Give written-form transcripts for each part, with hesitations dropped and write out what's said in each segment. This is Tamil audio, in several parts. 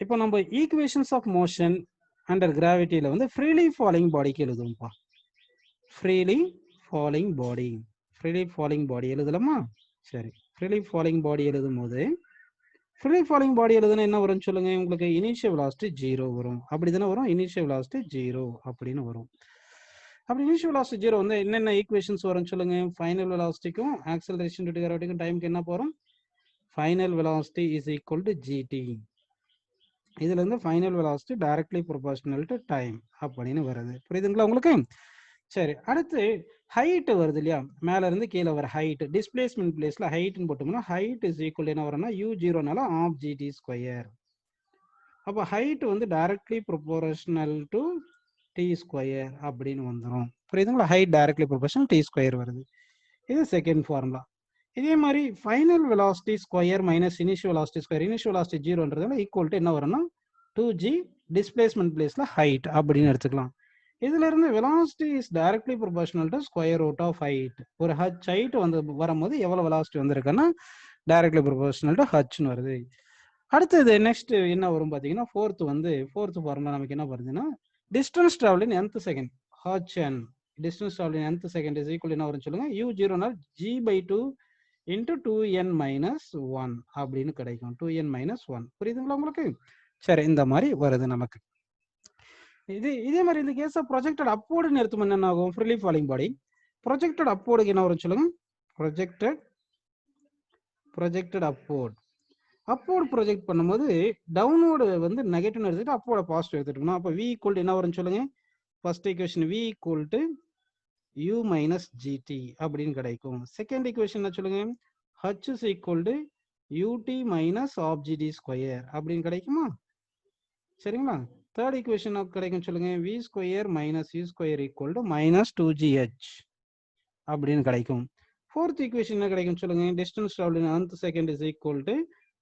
இப்போ நம்ம ஈக்குவேஷன்ஸ் ஆஃப் மோஷன் அண்டர் கிராவிட்டியில வந்து ஃப்ரீலி ஃபாலிங் பாடிக்கு எழுதுவோம்ப்பா. ஃப்ரீலி ஃபாலிங் பாடி, ஃப்ரீலி ஃபாலிங் பாடி எழுதலாமா? சரி, ஃப்ரீலி ஃபாலிங் பாடி எழுதும் போது ஃப்ரீலி ஃபாலிங் பாடி எழுதுனா என்ன வரும்னு சொல்லுங்க. உங்களுக்கு இனிஷியல் வெலாசிட்டி 0 வரும். அப்படி தானே வரும்? இனிஷியல் வெலாசிட்டி 0 அப்படின்னு வரும். அப்படி இனிஷியல் வெலாசிட்டி 0 வந்து என்னென்ன ஈக்குவேஷன்ஸ் வரும்னு சொல்லுங்க. ஃபைனல் வெலாசிட்டிக்கும் ஆக்சலரேஷன் டியூ டு கிராவிட்டிக்கும் டைமுக்கு என்ன போறோம்? Final velocity is equal to g t. இதுல இருந்து final velocity directly proportional to time அப்படின்னு வருது. புரியுதுங்களா உங்களுக்கு? சரி, அடுத்து ஹைட் வருது இல்லையா? மேல இருந்து கீழே வர ஹைட், டிஸ்பிளேஸ்மெண்ட் பிளேஸ்ல ஹைட்னு போட்டோம்னா ஹைட் இஸ் ஈக்குவல் என்ன வரும்னா u0 ஆஃப் ஜிடி ஸ்கொயர். அப்போ ஹைட் வந்து directly proportional to T square அப்படின்னு வந்துடும். புரியுதுங்களா? Height directly proportional T square வருது. இது செகண்ட் ஃபார்முலா. இதே மாதிரி final velocity square minus initial velocity square, initial velocity 0ன்றதால ஈக்குவல் டு என்ன வரும்னா 2g டிஸ்பிளேஸ்மெண்ட் பிளேஸ்ல ஹைட் அப்படின்னு எடுத்துக்கலாம். இதுல இருந்து velocity is directly proportional to square root of height. ஒரு ஹைட் வந்து வரும்போது எவ்வளவு வெலாசிட்டி வந்திருக்குன்னா டைரக்ட்லி ப்ரொபோர்ஷனல் டு ஹச்னு வருது. அடுத்தது நெக்ஸ்ட் என்ன வரும் பாத்தீங்கன்னா ஃபோர்த் ஃபார்முலா நமக்கு என்ன வருதுன்னா distance travel in nth second hn. Distance travel in nth second is equal என்ன வரும்னு சொல்லுங்க. u0 g/2 into 2n minus 1 அப்படின்னு கிடைக்கும். 2n minus 1. புரியுதுங்களா உங்களுக்கு? சரி, இந்த மாதிரி வருது நமக்கு. இதே மாதிரி இந்த கேஸ் ப்ரொஜெக்டட் அப்வோர்டுன்னு எடுத்தோம் என்ன ஆகும்? ஃப்ரீலி ஃபாலிங் பாடி ப்ரொஜெக்டட் அப்வோர்டுக்கு என்ன வரும் சொல்லுங்க. ப்ரொஜெக்டட் அப்வோர்டு ப்ரொஜெக்ட் பண்ணும்போது டவுன்வோர்டு வந்து நெகட்டிவ் எடுத்துட்டு அப்வோர்டு பாசிட்டிவ் எடுத்துட்டோம்னா அப்போ v ஈக்குவல் டு என்ன வரும்னு சொல்லுங்க. First equation v equal to u minus gt அப்படின்னு கிடைக்கும். செகண்ட் ஈக்குவேஷன் என்ன சொல்லுங்க. h is equal to ut minus of gt square அப்படின்னு கிடைக்குமா? சரிங்களா? தேர்ட் ஈக்குவேஷன் கிடைக்கும் சொல்லுங்க. v square minus u square equal to minus 2gh அப்படின்னு கிடைக்கும். ஃபோர்த் ஈக்குவேஷன் என்ன கிடைக்கும் சொல்லுங்க. Distance travel in nth second is equal to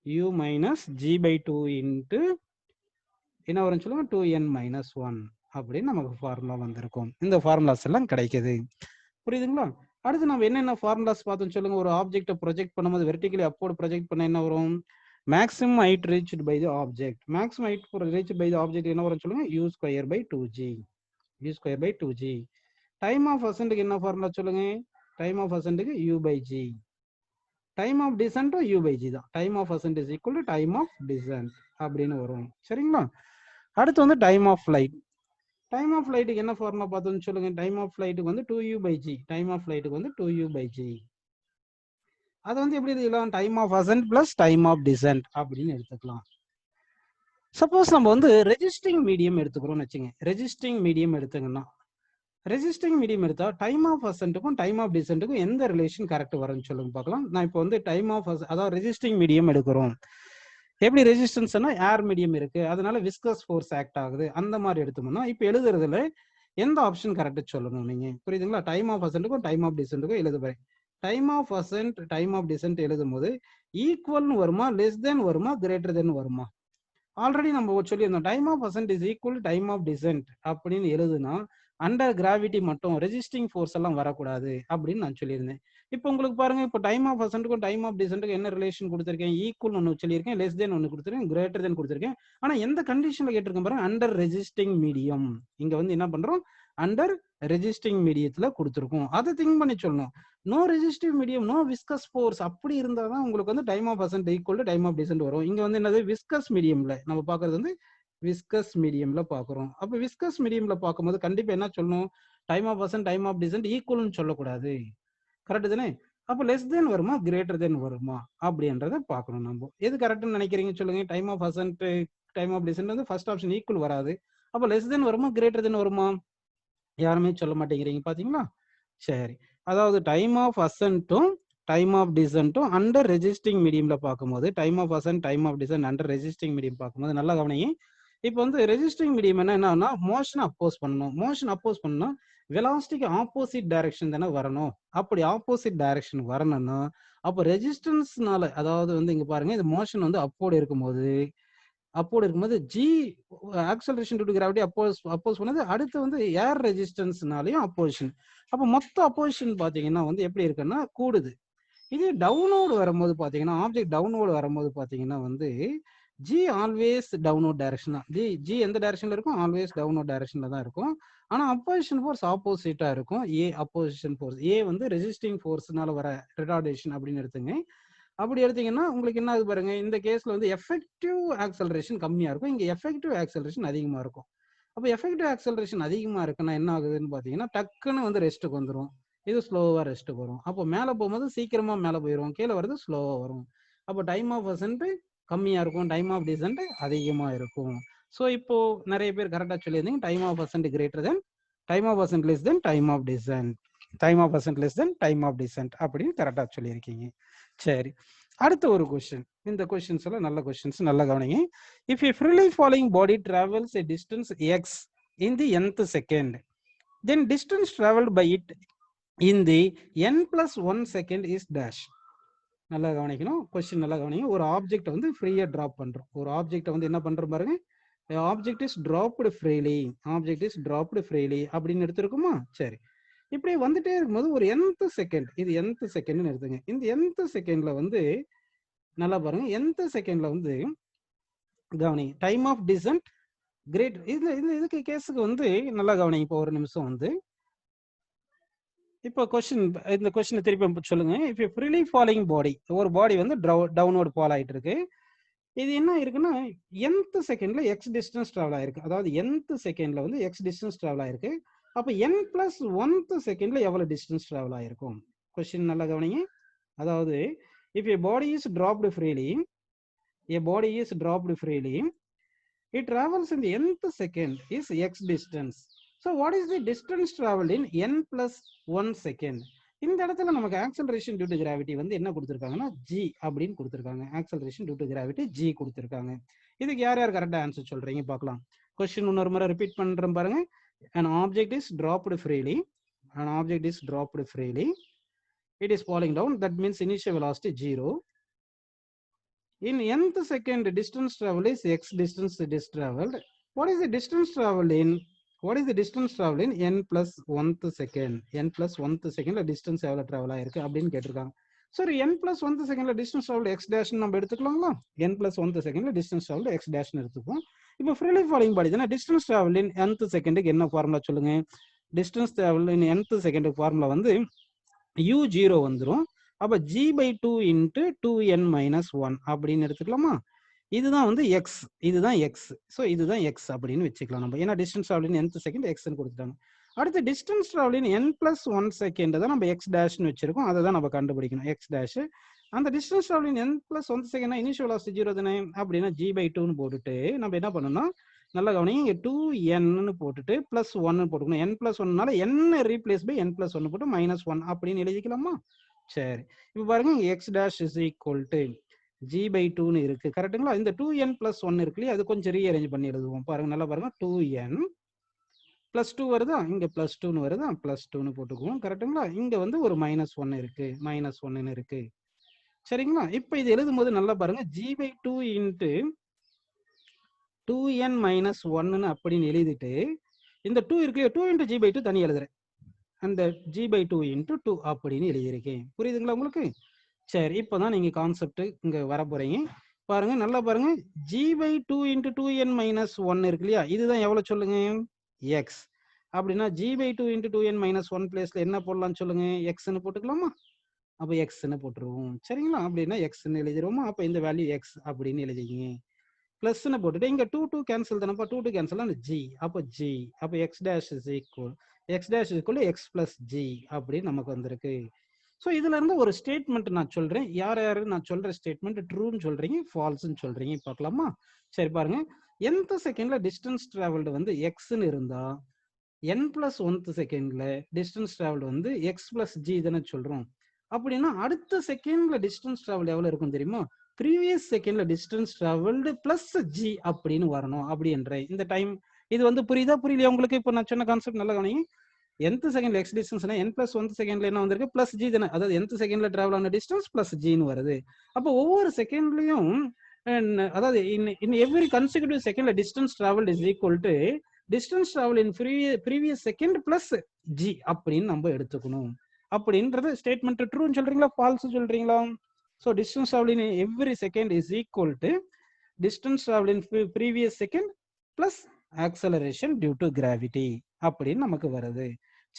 u minus g/2 into என்ன வரும்னு சொல்லுங்க 2n minus 1 அப்படின்னு நமக்கு ஃபார்முலா வந்திருக்கும். இந்த ஃபார்முலாஸ் எல்லாம் கிடைக்குது. புரியுதுங்களா? அடுத்து நம்ம என்னென்ன ஃபார்முலாஸ் பார்த்தோம் சொல்லுங்க. ஒரு ஆப்ஜெக்ட்டை ப்ரொஜெக்ட் பண்ணும்போது வெர்டிகலி அப்வோர்ட் ப்ரொஜெக்ட் பண்ண என்ன வரும்? Maximum height reached by the object. Maximum height reached by the object என்ன வரும் சொல்லுங்க. u square by 2g. Time of அசென்ட்க்கு என்ன ஃபார்முலா சொல்லுங்க. டைம் ஆஃப் அசென்ட்க்கு u/g. Time of descent u/g தான். Time of ascent is equal to time of descent அப்படின்னு வரும். சரிங்களா? அடுத்து வந்து time of flight. Time of ஃப்ளைட்டுக்கு என்ன ஃபார்முலா பார்த்தோம்னு சொல்லுங்க. டைம் ஆஃப் ஃப்ளைட்டுக்கு வந்து 2u/g. டைம் ஆஃப் ஃப்ளைட்டுக்கு வந்து 2u/g. அது வந்து எப்படி எழுதலாம்? Time of ascent plus time of descent அப்படின்னு எடுத்துக்கலாம். சப்போஸ் நம்ம வந்து ரெஜிஸ்டிங் மீடியம் எடுத்துக்கிறோம்னு வச்சுங்க. ரெஜிஸ்டிங் மீடியம் எடுத்துங்கன்னா ரெஜிஸ்டிங் மீடியம் எடுத்தா டைம் ஆஃப் அசென்ட்டுக்கும் டைம் ஆஃப் டிசென்ட்டுக்கும் எந்த ரிலேஷன் கரெக்ட் வரும்னு சொல்லுங்க பார்க்கலாம். நான் இப்போ வந்து டைம் ஆஃப் அதாவது ரெஜிஸ்டிங் மீடியம் எடுக்கிறோம். எப்படி ரெசிஸ்டன்ஸ்னா ஏர் மீடியம் இருக்கு, அதனால விஸ்கஸ் ஃபோர்ஸ் ஆக்ட் ஆகுது. அந்த மாதிரி எடுத்தோம்னா இப்போ எழுதுறதுல எந்த ஆப்ஷன் கரெக்ட் சொல்லணும் நீங்க. புரியுதுங்களா? டைம் ஆஃப் அசென்ட்டுக்கும் டைம் ஆஃப் டிசென்ட்டுக்கும் எழுதுவேன். Time of ascent time of descent எழுதும் போது ஈக்குவல்னு வருமா, லெஸ் தென் வருமா, கிரேட்டர் தென் வருமா? ஆல்ரெடி நம்ம சொல்லியிருந்தோம். Time of ascent is equal time of descent அப்படின்னு எழுதுனா அண்டர் கிராவிட்டி மட்டும் ரெசிஸ்டிங் ஃபோர்ஸ் எல்லாம் வரக்கூடாது அப்படின்னு நான் சொல்லியிருந்தேன். இப்போ உங்களுக்கு பாருங்க, இப்போ டைம் ஆஃப் அசென்ட்டுக்கும் டைம் ஆஃப் டிசென்ட்டுக்கும் என்ன ரிலேஷன் கொடுத்துருக்கேன்? ஈக்குவல் ஒன்று சொல்லியிருக்கேன், லெஸ் தென் ஒன்று கொடுத்துருக்கேன், கிரேட்டர் தென் கொடுத்துருக்கேன். ஆனா எந்த கண்டிஷன்ல கேட்டிருக்கேன் பாருங்க, அண்டர் ரெசிஸ்டிங் மீடியம். இங்க வந்து என்ன பண்றோம்? அண்டர் ரெசிஸ்டிங் மீடியத்துல கொடுத்துருக்கோம். அதை திங்க் பண்ணி சொல்லணும். No resistive medium, no viscous force அப்படி இருந்தால் தான் உங்களுக்கு வந்து time of ascent equal to time of descent வரும். இங்க வந்து என்னது? விஸ்கஸ் மீடியம்ல நம்ம பார்க்கறது வந்து விஸ்கஸ் மீடியம்ல பாக்குறோம். அப்ப விஸ்கஸ் மீடியம்ல பார்க்கும்போது கண்டிப்பா என்ன சொல்லணும்? Time of ascent time of descent ஈக்குவல்னு சொல்லக்கூடாது. கரெக்ட் தானே? அப்ப லெஸ் தென் வருமா, கிரேட்டர் தென் வருமா அப்படின்றத பார்க்கணும். நம்ம எது கரெக்ட்னு நினைக்கிறீங்க சொல்லுங்க. Time of ascent time of descent வந்து ஃபர்ஸ்ட் ஆப்ஷன் ஈக்குவல் வராது. அப்ப லெஸ் தென் வருமா, கிரேட்டர் தென் வருமா? யாருமே சொல்ல மாட்டேங்கிறீங்க பாத்தீங்களா? சரி, அதாவது டைம் ஆஃப் அசென்ட்டும் டைம் ஆஃப் டிசென்ட்டும் அண்டர் ரெசிஸ்டிங் மீடியம்ல பார்க்கும்போது time of ascent time of descent under resisting medium பார்க்கும்போது நல்லா கவனிங்க. இப்போ வந்து ரெசிஸ்டிங் மீடியம் என்னன்னா மோஷன் அப்போஸ் பண்ணணும். மோஷன் அப்போஸ் பண்ணணும் வெலாசிட்டிக்கு ஆப்போசிட் டைரக்ஷன் தானே வரணும். அப்படி ஆப்போசிட் டைரக்ஷன் வரணும்னா அப்போ ரெசிஸ்டன்ஸ்னால, அதாவது வந்து இங்க பாருங்க, இந்த மோஷன் வந்து அப்போடு இருக்கும்போது G acceleration due to gravity oppose பண்ணது. அடுத்து வந்து ஏர் ரெசிஸ்டன்ஸ்னாலையும் அப்போசிஷன். அப்போ மொத்த அப்போசிஷன் பாத்தீங்கன்னா வந்து எப்படி இருக்குன்னா கூடுது. இதே டவுனோடு வரும்போது பாத்தீங்கன்னா, ஆப்ஜெக்ட் டவுனோடு வரும்போது பாத்தீங்கன்னா வந்து ஜி ஆல்வேஸ் டவுன்வர்ட் டைரக்ஷன் தான். ஜி எந்த டைரக்ஷன்ல இருக்கும்? ஆல்வேஸ் டவுன்வர்ட் டைரக்ஷன்ல தான் இருக்கும். ஆனா அப்போசிஷன் ஃபோர்ஸ் ஆப்போசிட்டா இருக்கும். ஏ அப்போசிஷன் ஃபோர்ஸ், ஏ வந்து ரெசிஸ்டிங் ஃபோர்ஸ்னால வர ரிட்டார்டேஷன் அப்படின்னு எடுத்துங்க. அப்படி எடுத்தீங்கன்னா உங்களுக்கு என்ன ஆகுது பாருங்க, இந்த கேஸ்ல வந்து எஃபெக்டிவ் ஆக்சலரேஷன் கம்மியா இருக்கும், இங்க எஃபெக்டிவ் ஆக்சலரேஷன் அதிகமா இருக்கும். அப்போ எஃபெக்டிவ் ஆக்சலரேஷன் அதிகமா இருக்குன்னா என்ன ஆகுதுன்னு பாத்தீங்கன்னா, டக்குன்னு வந்து ரெஸ்ட்டுக்கு வந்துடும், இது ஸ்லோவா ரெஸ்ட்டுக்கு வரும். அப்போ மேலே போகும்போது சீக்கிரமா மேலே போயிடும், கீழே வருது ஸ்லோவா வரும். அப்போ டைம் ஆஃப் அசென்ட் கம்மியா இருக்கும், டைம் ஆஃப் டிசென்ட் அதிகமா இருக்கும். ஸோ இப்போ நிறைய பேர் கரெக்டா சொல்லியிருந்தீங்க, time of ascent greater than time of ascent less than time of descent, time of ascent less than time of descent அப்படின்னு கரெக்டா சொல்லியிருக்கீங்க. சரி, அடுத்த ஒரு கொஸ்டின். இந்த கொஸ்டின்ஸ் எல்லாம் நல்ல கொஸ்டின்ஸ், நல்லா கவனிங்க. If a freely falling body travels a distance x in the nth second, then distance traveled by it in the n+1 second is dash. நல்லா கவனிக்கணும், கொஸ்டின் நல்லா கவனிங்க. ஒரு ஆப்ஜெக்ட் வந்து ஃப்ரீயா டிராப் பண்றோம். ஒரு ஆப்ஜெக்ட் வந்து என்ன பண்றோம் பாருங்க, object is dropped freely, object is dropped freely அப்படின்னு எடுத்துருக்குமா. சரி, இப்படி வந்துட்டே இருக்கும்போது ஒரு nth செகண்ட், இது nth செகண்ட்னு எடுத்துங்க. இந்த nth செகண்ட்ல வந்து நல்லா பாருங்க, nth செகண்ட்ல வந்து கவனிங்க, டைம் ஆஃப் டிசென்ட் கிரேட். இதுக்கு கேஸுக்கு வந்து நல்லா கவனிங்க. இப்போ ஒரு நிமிஷம் வந்து இப்போ கொஸ்டின், இந்த கொஸ்டின் திருப்பி சொல்லுங்க. இப்போ ஃப்ரீலி ஃபாலிங் பாடி, ஒரு பாடி வந்து டவுன்வர்ட் ஃபால் ஆயிட்டு இருக்கு. இது என்ன இருக்குன்னா nth செகண்ட்ல எக்ஸ் டிஸ்டன்ஸ் டிராவல் ஆயிருக்கு, அதாவது nth செகண்ட்ல வந்து எக்ஸ் டிஸ்டன்ஸ் டிராவல் ஆயிருக்கு. அப்போ n+1th செகண்ட்ல எவ்வளவு டிஸ்டன்ஸ் டிராவல் ஆயிருக்கும்? கொஸ்டின் நல்லா கவனிங்க. அதாவது if a body is dropped freely, a body is dropped freely, it travels in the nth second is x distance. So what is the distance traveled in n+1 second? இந்த இடத்துல நமக்கு ஆக்சலரேஷன் டியூ டு கிராவிட்டி வந்து என்ன கொடுத்துருக்காங்கன்னா g அப்படின்னு கொடுத்துருக்காங்க. Acceleration due to gravity g கொடுத்துருக்காங்க. இதுக்கு யார் யார் கரெக்டா ஆன்சர் சொல்றீங்க பார்க்கலாம். கொஸ்டின் இன்னொரு முறை ரிப்பீட் பண்றேன் பாருங்க. an object is dropped freely, an object is dropped freely, it is falling down, that means initial velocity 0. In nth second, distance traveled is x distance it is traveled. What is the distance traveled in? What is the distance traveled in n+1th second? n+1th second distance எவ்வளவு travel ஆயிருக்கு அப்படின்னு கேட்டிருக்காங்க. சரி, n+1th second distance traveled x dash நம்ம எடுத்துக்கலாங்களா? n+1th second distance traveled x dash எடுத்துப்போம். இப்போ freely falling body தானே, distance traveled in nth secondக்கு என்ன ஃபார்முலா சொல்லுங்க? distance traveled in nth second formula வந்து u0 வந்துரும். அப்ப g/2 into 2n-1 அப்படின்னு எடுத்துக்கலாமா? இதுதான் வந்து x, இதுதான் x. ஸோ இதுதான் x அப்படின்னு வச்சுக்கலாம் நம்ம, ஏன்னா டிஸ்டன்ஸ் டிராவலிங் nth செகண்ட் எக்ஸ்ன்னு கொடுத்துட்டாங்க. அடுத்து டிஸ்டன்ஸ் டிராவலிங் n+1 செகண்ட் தான் நம்ம x டேஷ்னு வச்சிருக்கோம், அதை தான் நம்ம கண்டுபிடிக்கணும், x டேஷ். அந்த distance travelling n+1 second initial velocity 0 தானே, அப்படின்னா g/2ன்னு போட்டுட்டு நம்ம என்ன பண்ணணும், நல்லா கவனிங்க, இங்க 2n போட்டுட்டு +1 போட்டுக்கணும். n+1னால n ரீப்ளேஸ் பை n+1 போட்டு -1 அப்படின்னு எழுதிக்கலாமா? சரி, இப்போ பாருங்க, x dash is equal to g/2ன்னு இருக்கு, கரெக்டுங்களா? இந்த 2n+1 இருக்கு இல்லையா, அது கொஞ்சம் ரீஅரேஞ்ச் பண்ணி எழுதுவோம். பாருங்க, நல்லா பாருங்க, 2n +2 வருதா, இங்க +2ன்னு வருதா, +2ன்னு போட்டுக்குவோம், கரெக்டுங்களா? இங்க வந்து ஒரு -1 இருக்கு, -1ன்னு இருக்கு, சரிங்களா? இப்போ இது எழுதும் போது நல்லா பாருங்க, g/2 இன்ட்டு 2n-1ன்னு அப்படின்னு எழுதிட்டு இந்த 2 இருக்கு, 2 இன்ட்டு g/2 தனி எழுதுறேன், அந்த g/2 இன்ட்டு 2 அப்படின்னு எழுதியிருக்கேன். புரியுதுங்களா உங்களுக்கு? சரி, இப்போதான் நீங்க கான்செப்ட் இங்க வர போறீங்க. பாருங்க, நல்லா பாருங்க, g/2 இன்ட்டு 2n-1 இருக்கு இல்லையா, இதுதான் எவ்வளவு சொல்லுங்க, x. அப்படின்னா g/2 இன்ட்டு 2n-1 பிளேஸ்ல என்ன போடலாம் சொல்லுங்க, xன்னு போட்டுக்கலாமா? அப்ப xன்னு போட்டுருவோம், சரிங்களா? அப்படின்னா xன்னு எழுதிருவோமா? அப்ப இந்த வேல்யூ x அப்படின்னு எழுதிங்க. பிளஸ்ன்னு போட்டுட்டு இங்க 2 கேன்சல் தானப்பா, 2 கேன்சல் தான் g, அப்ப g, அப்ப x dash is equal x plus g அப்படின்னு நமக்கு வந்திருக்கு. ஸோ இதுல இருந்து ஒரு ஸ்டேட்மெண்ட் நான் சொல்றேன், யார் யாரு நான் சொல்ற ஸ்டேட்மெண்ட் ட்ரூன்னு சொல்றீங்க, ஃபால்ஸ்ன்னு சொல்றீங்க, பார்க்கலாமா? சரி பாருங்க, nth செகண்ட்ல டிஸ்டன்ஸ் டிராவல்டு வந்து எக்ஸ்ன்னு இருந்தா n+1th செகண்ட்ல டிஸ்டன்ஸ் டிராவல்டு வந்து எக்ஸ் பிளஸ் ஜி தானே சொல்றோம். அப்படின்னா அடுத்த செகண்ட்ல டிஸ்டன்ஸ் டிராவல் எவ்வளவு இருக்கும் தெரியுமா, ப்ரீவியஸ் செகண்ட்ல டிஸ்டன்ஸ் டிராவல்டு பிளஸ் ஜி அப்படின்னு வரணும். அப்படி என்ற இந்த டைம் இது வந்து புரியுதா புரியலையா உங்களுக்கு? இப்போ நான் சொன்ன கான்செப்ட் நல்லா கவனிங்க. nth செகண்ட்ல எக்ஸ் டிஸ்டன்ஸ்னா n+1th செகண்ட்ல என்ன வந்திருக்கு, பிளஸ் ஜி தானே, அதாவது nth செகண்ட்ல டிராவல் ஆன டிஸ்டன்ஸ் பிளஸ் ஜின்னு வருது. அப்போ ஒவ்வொரு செகண்ட்லயும் அதாவது இன் எவ்ரி கன்சிக்யூட்டிவ் செகண்ட்ல distance travel is equal to distance travel in previous second plus G அப்படின்னு நம்ம எடுத்துக்கணும். அப்படின்றது ஸ்டேட்மெண்ட் ட்ரூன்னு சொல்றீங்களா, ஃபால்ஸ் சொல்றீங்களா? So distance travel in every second is equal to distance traveled in previous second plus acceleration due to gravity அப்படின்னு நமக்கு வருது.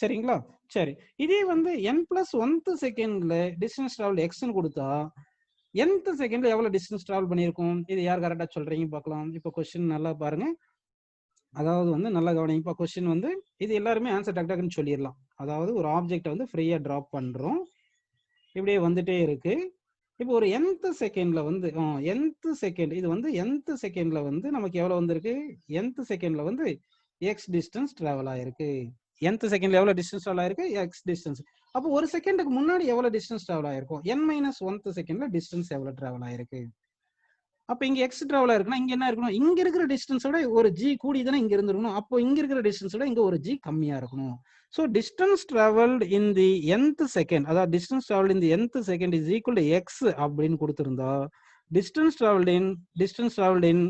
சரிங்களா? சரி, இதே வந்து n plus 1th செகண்ட்ல distance traveled x ன்னு கொடுத்தா nth செகண்ட்ல எவ்வளவு டிஸ்டன்ஸ் டிராவல் பண்ணியிருக்கும்? இது யார் கரெக்டா சொல்றீங்க பார்க்கலாம். இப்போ கொஸ்டின் நல்லா பாருங்க, அதாவது வந்து நல்லா கவனிங்க. இப்போ கொஸ்டின் வந்து இது எல்லாருமே ஆன்சர் டக் டக்குன்னு சொல்லிடலாம். அதாவது ஒரு ஆப்ஜெக்ட் வந்து ஃப்ரீயா டிராப் பண்றோம், இப்படியே வந்துட்டே இருக்கு. இப்போ ஒரு nth செகண்ட்ல வந்து nth செகண்ட், இது வந்து nth செகண்ட்ல வந்து நமக்கு எவ்வளவு வந்திருக்கு? nth செகண்ட்ல வந்து x டிஸ்டன்ஸ் டிராவல் ஆயிருக்கு. nth செகண்ட்ல எவ்வளவு டிஸ்டன்ஸ் டிராவல் ஆயிருக்கு? x distance. அப்போ ஒரு செகண்டுக்கு முன்னாடி எவ்வளவு டிஸ்டன்ஸ் டிராவல் ஆயிருக்கும்? n-1th செகண்ட்ல டிஸ்டன்ஸ் எவ்வளவு டிராவல் ஆயிருக்கு? அப்ப இங்க x டிராவல் ஆயிருக்குன்னா இங்க என்ன இருக்கணும்? இங்க இருக்கிற டிஸ்டன்ஸோட ஒரு g கூடி தானே இங்க இருந்திருக்கணும். அப்போ இங்க இருக்கிற டிஸ்டன்ஸோட இங்க ஒரு g கம்மியா இருக்கணும். So distance traveled in the nth second, அதாவது distance traveled in the nth second is equal to x அப்படின்னு கொடுத்திருந்தா distance traveled in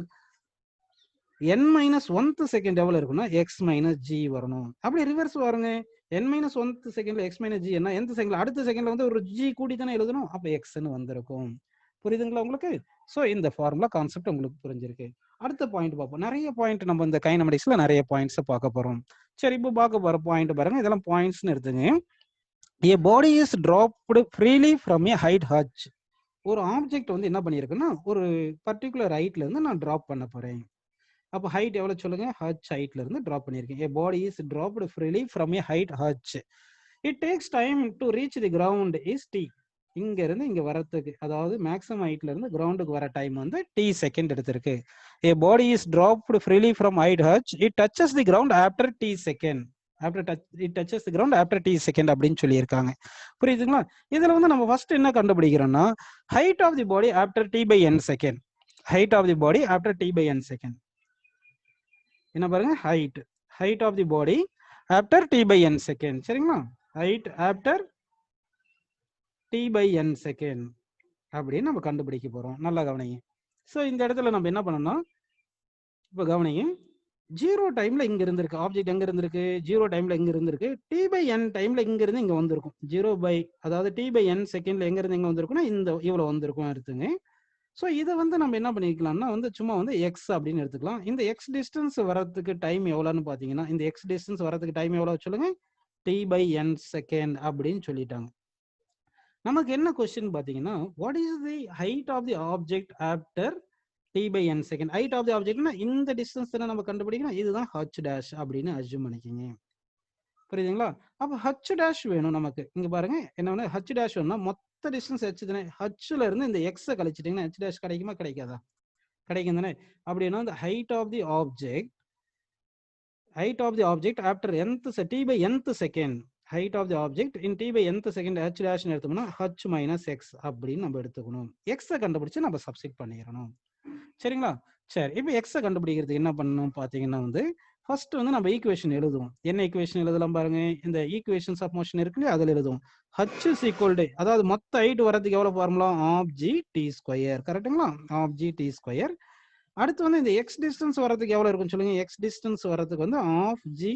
n-1th second எவ்வளவு இருக்குன்னா x minus g வரணும். அப்படி ரிவர்ஸ் பாருங்க, n-1th செகண்ட்ல x minus g என்ன, nth செகண்ட்ல அடுத்த செகண்ட்ல வந்து ஒரு g கூடி தானே எழுதணும். அப்ப x ன்னு வந்திருக்கும். புரியுதுங்களா உங்களுக்கு? சோ இந்த ஃபார்முலா கான்செப்ட் உங்களுக்கு புரிஞ்சிருக்கு. அடுத்த பாயிண்ட் பார்ப்போம். நிறைய பாயிண்ட் நம்ம இந்த கைனமெட்டிக்ஸ்ல நிறைய பாயிண்ட்ஸ் பார்க்க போறோம். சரி, இப்போ பார்க்க போற பாயிண்ட் பாருங்க, இதெல்லாம் பாயிண்ட்ஸ்னு எடுத்துங்க. A body is dropped freely from a height h. ஒரு ஆப்ஜெக்ட் வந்து என்ன பண்ணிருக்குன்னா ஒரு பர்டிகுலர் ஹைட்ல இருந்து நான் டிராப் பண்ண போறேன். அப்ப ஹைட் எவ்வளவு சொல்லுங்க? h ஹைட்ல இருந்து டிராப் பண்ணிருக்கேன். A body is dropped freely from a height h. It takes time to reach the ground is t. இங்க இருந்து இங்க வரதுக்கு, அதாவது மேக்ஸிமம் ஹைட்ல இருந்து கிரவுண்டுக்கு வர டைம் வந்து t செகண்ட் எடுத்திருக்கு. A body is dropped freely from height h. It touches the ground after t second. It touches the ground after t second அப்படின்னு சொல்லியிருக்காங்க. புரியுதுங்களா? இதுல வந்து நம்ம ஃபர்ஸ்ட் என்ன கண்டுபிடிக்கிறோம்னா height of the body after t by n second. Height of the body after t by n second. என்ன பாருங்க, height of the body after t by n second. சரிங்களா? height after t by n second அப்படின்னு நம்ம கண்டுபிடிக்க போறோம். நல்லா கவனிங்க. ஸோ இந்த இடத்துல நம்ம என்ன பண்ணோம்னா, இப்போ கவனிங்க, 0 டைம்ல இங்க இருந்திருக்கு ஆப்ஜெக்ட், எங்க இருந்திருக்கு? 0 டைம்ல இங்க இருந்திருக்கு. t by n டைம்ல இங்க இருந்து இங்க வந்திருக்கும். 0 by, அதாவது t by n செகண்ட்ல எங்க இருந்து இங்க வந்திருக்கும்னா இந்த இவ்வளவு வந்திருக்கும் எடுத்துங்க. ஸோ இதை வந்து நம்ம என்ன பண்ணிக்கலாம்னா வந்து சும்மா வந்து எக்ஸ் அப்படின்னு எடுத்துக்கலாம். இந்த எக்ஸ் டிஸ்டன்ஸ் வரதுக்கு டைம் எவ்வளோன்னு பார்த்தீங்கன்னா, இந்த எக்ஸ் டிஸ்டன்ஸ் வரதுக்கு டைம் எவ்வளோ சொல்லுங்க? t by n செகண்ட் அப்படின்னு சொல்லிட்டாங்க. நமக்கு என்ன கொஸ்டின் பார்த்தீங்கன்னா, what is the height of the object after t by n second? Height of the ஆப்ஜெக்ட்னா இந்த டிஸ்டன்ஸ் தானே நம்ம கண்டுபிடிக்கணும். இதுதான் h டேஷ் அப்படின்னு அஸ்யூம் பண்ணிக்கிங்க. புரியுதுங்களா? அப்போ h டேஷ் வேணும் நமக்கு. இங்க பாருங்க, என்ன h டேஷ் வேணும்னா மொத்த டிஸ்டன்ஸ் h தானே. hல இருந்து இந்த x கழிச்சிட்டீங்கன்னா h டேஷ் கிடைக்குமா கிடைக்காதா? கிடைக்கும் தானே. அப்படின்னா இந்த height of the object after t by nth second, height of the object in t by nth second h dash எடுத்தோம்னா h minus x அப்படின்னு நம்ம எடுத்துக்கணும். x கண்டுபிடிச்சு நம்ம சப்ஸ்டிட் பண்ணிடணும். சரிங்களா? சரி, இப்போ x கண்டுபிடிக்கிறதுக்கு என்ன பண்ணணும் பார்த்தீங்கன்னா வந்து ஃபர்ஸ்ட் வந்து நம்ம ஈக்குவேஷன் எழுதுவோம். என்ன ஈக்குவேஷன் எழுதலாம் பாருங்க, இந்த ஈக்குவேஷன்ஸ் ஆஃப் மோஷன் இருக்கு இல்லையா, அதில் எழுதுவோம். h is equal to, அதாவது மொத்த ஹைட் வரதுக்கு எவ்வளவு formula? Half g t square. கரெக்டுங்களா? Half g t square. அடுத்து வந்து இந்த x டிஸ்டன்ஸ் வரதுக்கு எவ்வளவு இருக்குன்னு சொல்லுங்க. x டிஸ்டன்ஸ் வரதுக்கு வந்து ஆஃப் g,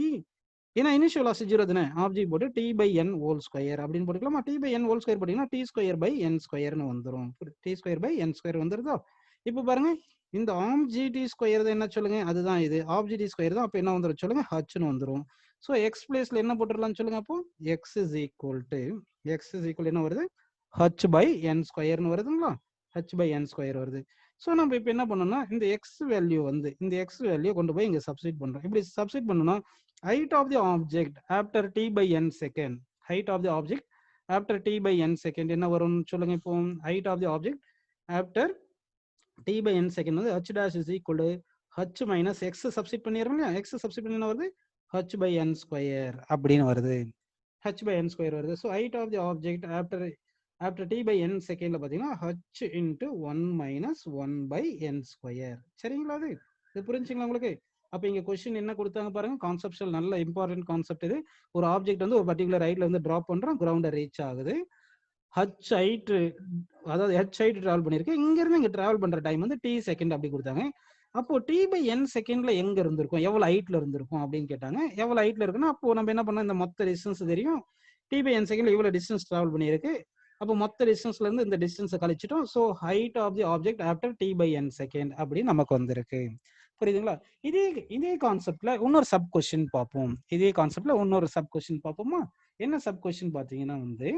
ஏன்னா இனிஷியல் வெலாசிட்டி 0 தானே, ஆஃப் ஜி போட்டு t by n whole square அப்படின்னு போட்டுக்கலாமா? t by n whole square போட்டீங்கன்னா t ஸ்கொயர் பை n ஸ்கொயர்னு வந்துடும். t square by n square வந்துருதோ? இப்போ பாருங்க, இந்த ஆஃப் ஜி டி ஸ்கொயர் என்ன சொல்லுங்க? அதுதான் இது ஆஃப் ஜி டி ஸ்கொயர் தான். அப்போ என்ன வந்துடும் சொல்லுங்க? ஹச்னு வந்துடும். ஸோ எக்ஸ் பிளேஸ்ல என்ன போட்டுடலாம்னு சொல்லுங்க. அப்போ எக்ஸ் இஸ் ஈக்குவல் என்ன வருது? ஹச் பை என் ஸ்கொயர்னு வருதுங்களா? ஹச் பை என் ஸ்கொயர் வருது. ஸோ நம்ம இப்போ என்ன பண்ணோம்னா இந்த எக்ஸ் வேல்யூ வந்து இந்த எக்ஸ் வேல்யூ கொண்டு போய் இங்கே சப்ஸ்டிட் பண்றோம். இப்படி சப்ஸ்டிட் பண்ணோம்னா height of the object after t by n second, height of the object after t by n second என்ன வரும்னு சொல்லுங்க. இப்போ height of the object after t by n second வந்து h dash is equal to h minus x substitute பண்ணிடுறோம் இல்லையா? x சப்ஸ்டிட் பண்ணி என்ன வருது? h by n ஸ்கொயர் அப்படின்னு வருது. h by n ஸ்கொயர் வருது. So height of the object after t by n செகண்ட்ல பார்த்தீங்கன்னா h into 1 minus 1 by n square. சரிங்களா? இது புரிஞ்சுங்களா உங்களுக்கு? அப்போ இங்க கொஸ்டின் என்ன கொடுத்தாங்க பாருங்க, கான்செப்ஷுவல் நல்ல இம்பார்ட்டன்ட் கான்செப்ட் இது. ஒரு ஆப்ஜெக்ட் வந்து ஒரு பர்டிகுலர் ஹைட்ல வந்து டிராப் பண்றோம், கிரவுண்ட ரீச் ஆகுது. ஹச் ஹைட், அதாவது ஹச் ஹைட் டிராவல் பண்ணிருக்கு. இங்க இருந்து இங்க டிராவல் பண்ற டைம் வந்து t செகண்ட் அப்படி கொடுத்தாங்க. அப்போ t by n செகண்ட்ல எங்க இருந்திருக்கும், எவ்வளவு ஹைட்ல இருந்திருக்கும் அப்படின்னு கேட்டாங்க. எவ்வளவு ஹைட்ல இருக்குன்னா அப்போ நம்ம என்ன பண்ணோம், இந்த மொத்த டிஸ்டன்ஸ் தெரியும். t by n செகண்ட்ல இவ்வளவு டிஸ்டன்ஸ் டிராவல் பண்ணியிருக்கு. அப்போ மொத்த டிஸ்டன்ஸ்ல இருந்து இந்த டிஸ்டன்ஸை கழிச்சிட்டோம். So height of the object after T by N second அப்படின்னு நமக்கு வந்திருக்கு. புரியுதுங்களா? இதே இதே கான்செப்ட்ல இன்னொரு சப் கொஸ்டின் பார்ப்போம். இதே கான்செப்ட்ல இன்னொரு சப் கொஸ்டின் பார்ப்போமா? என்ன சப் கொஸ்டின் பார்த்தீங்கன்னா வந்து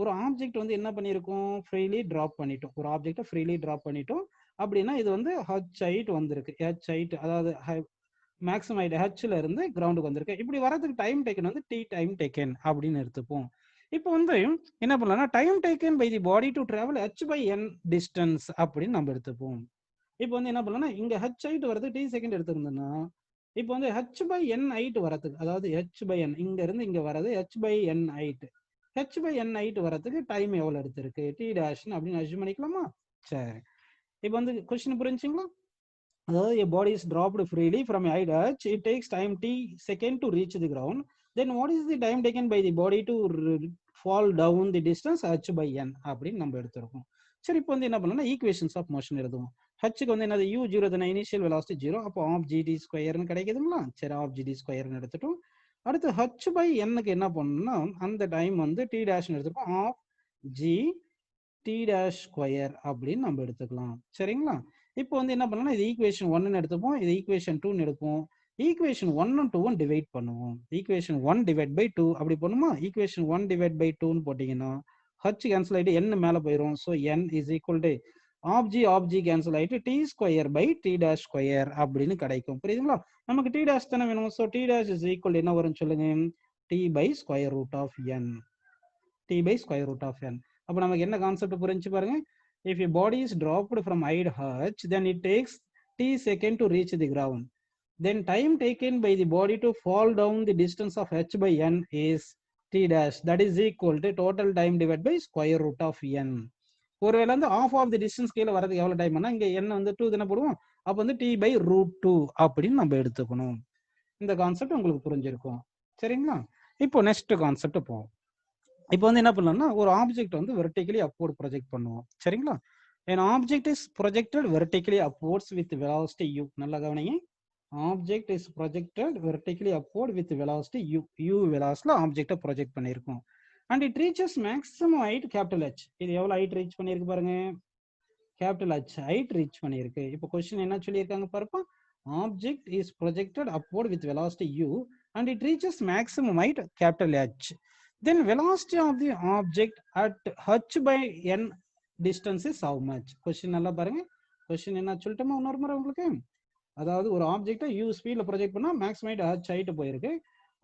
ஒரு ஆப்ஜெக்ட் வந்து என்ன பண்ணியிருக்கோம், ஃப்ரீலி டிராப் பண்ணிட்டோம். ஒரு ஆப்ஜெக்டை ஃப்ரீலி டிராப் பண்ணிட்டோம் அப்படின்னா இது வந்து ஹச் ஹைட் வந்திருக்கு. ஹச் ஹைட் அதாவது மேக்ஸிமம் ஹைட் ஹச்ல இருந்து கிரவுண்டுக்கு வந்திருக்கு. இப்படி வரதுக்கு டைம் டேக்கன் வந்து டி டைம் டேக்கன் அப்படின்னு எடுத்துப்போம். இப்போ வந்து என்ன பண்ணலாம்னா time taken by the body to travel h by n distance அப்படின்னு நம்ம எடுத்துப்போம். இப்போ வந்து என்ன பண்ணலாம்னா இங்க ஹச் ஹைட் வரது டி செகண்ட் எடுத்துருந்தோம்னா இப்போ வந்து ஹச் பை என் ஹைட் வரதுக்கு அதாவது ஹச் பை என் இங்க இருந்து இங்க வரது h by n height h by n height வரதுக்கு டைம் எவ்வளவு எடுத்திருக்கு டி டேஷ் அப்படின்னு அஸ்யூம் பண்ணிக்கலாமா? சரி, இப்போ வந்து கொஸ்டின் புரிஞ்சுங்களா? அதாவது a body is dropped freely from a height h, it takes time t second to reach the ground. Then what is the time taken by the body to fall down the distance h by n அப்படின்னு நம்ம எடுத்துருக்கோம். சரி, இப்போ வந்து என்ன பண்ணலாம், ஈக்குவேஷன்ஸ் ஆஃப் மோஷன் எழுதுவோம். ஹச்சுக்கு வந்து என்னது u 0 தானே, இனிஷியல் வெலாசிட்டி 0, அப்போ ஆஃப் ஜிடி ஸ்கொயர்னு கிடைக்குதுங்களா? சரி, ஆஃப் ஜிடி ஸ்கொயர்னு எடுத்துட்டோம். அடுத்து ஹச் பை என்னக்கு என்ன பண்ணணும்னா அந்த டைம் வந்து டி டேஷ்னு எடுத்துருக்கோம். Of g t dash square அப்படின்னு நம்ம எடுத்துக்கலாம். சரிங்களா? இப்போ வந்து என்ன பண்ணலாம், இது ஈக்குவேஷன் 1 எடுத்துப்போம், இது ஈக்குவேஷன் 2 எடுப்போம். ஈக்குவேஷன் 1 2 டிவைட் பண்ணுவோம். ஈக்குவேஷன் 1 டிவைட் பை 2 அப்படி பண்ணுமா? ஈக்குவேஷன் 1 டிவைட் பை 2 போட்டீங்கன்னா ஹச் கேன்சல் ஆயிட்டு n மேல போயிடும். So n is equal to half G cancel ஆயிட்டு T square by T dash square அப்படின்னு கிடைக்கும். புரியுதுங்களா? நமக்கு டி டேஷ் தானே வேணும். So T dash is equal என்ன வரும் சொல்லுங்க, T by square root of N. T by square root of N. அப்போ நமக்கு என்ன கான்செப்ட் புரிஞ்சு பாருங்க. If a body is dropped from height h, then it takes t second to reach the ground. Then time taken by the body to fall down the distance of h by n is t dash. That is equal to total time divided by square root of n. ஒருவேளை வந்து ஆஃப் ஆஃப் தி டிஸ்டன்ஸ் கீழே வரதுக்கு எவ்வளவு டைம் பண்ணா இங்க n வந்து 2 தானே போடுவோம். அப்போ வந்து t by root 2 அப்படின்னு நம்ம எடுத்துக்கணும். இந்த கான்செப்ட் உங்களுக்கு புரிஞ்சிருக்கும். சரிங்களா? இப்போ நெக்ஸ்ட் கான்செப்ட் போவோம். இப்போ வந்து என்ன பண்ணலாம்னா ஒரு ஆப்ஜெக்ட் வந்து வெர்டிகலி அப்வர்ட் ப்ரொஜெக்ட் பண்ணுவோம். சரிங்களா? an object is projected vertically upwards with velocity u. நல்லா கவனிங்க. Object is projected vertically upward with velocity u. u velocity ஆப்ஜெக்ட்டை ப்ரொஜெக்ட் பண்ணியிருக்கோம். and it reaches maximum height capital H. இது எவ்வளவு ஹைட் ரீச் பண்ணியிருக்கு பாருங்க, கேபிட்டல் H ஹைட் ரீச் பண்ணியிருக்கு. இப்போ கொஸ்டின் என்ன சொல்லியிருக்காங்க பாருப்பா, object is projected upward with velocity u and it reaches maximum height capital H. Then velocity of the object at h by n distance is how much? Question நல்லா பாருங்க. கொஸ்டின் என்ன சொல்லிட்டோமா இன்னொரு முறை உங்களுக்கு. அதாவது ஒரு ஆப்ஜெக்டை u ஸ்பீட்ல ப்ரொஜெக்ட் பண்ணா மேக்ஸிமம் ஹைட் h ஹைட் போயிருக்கு.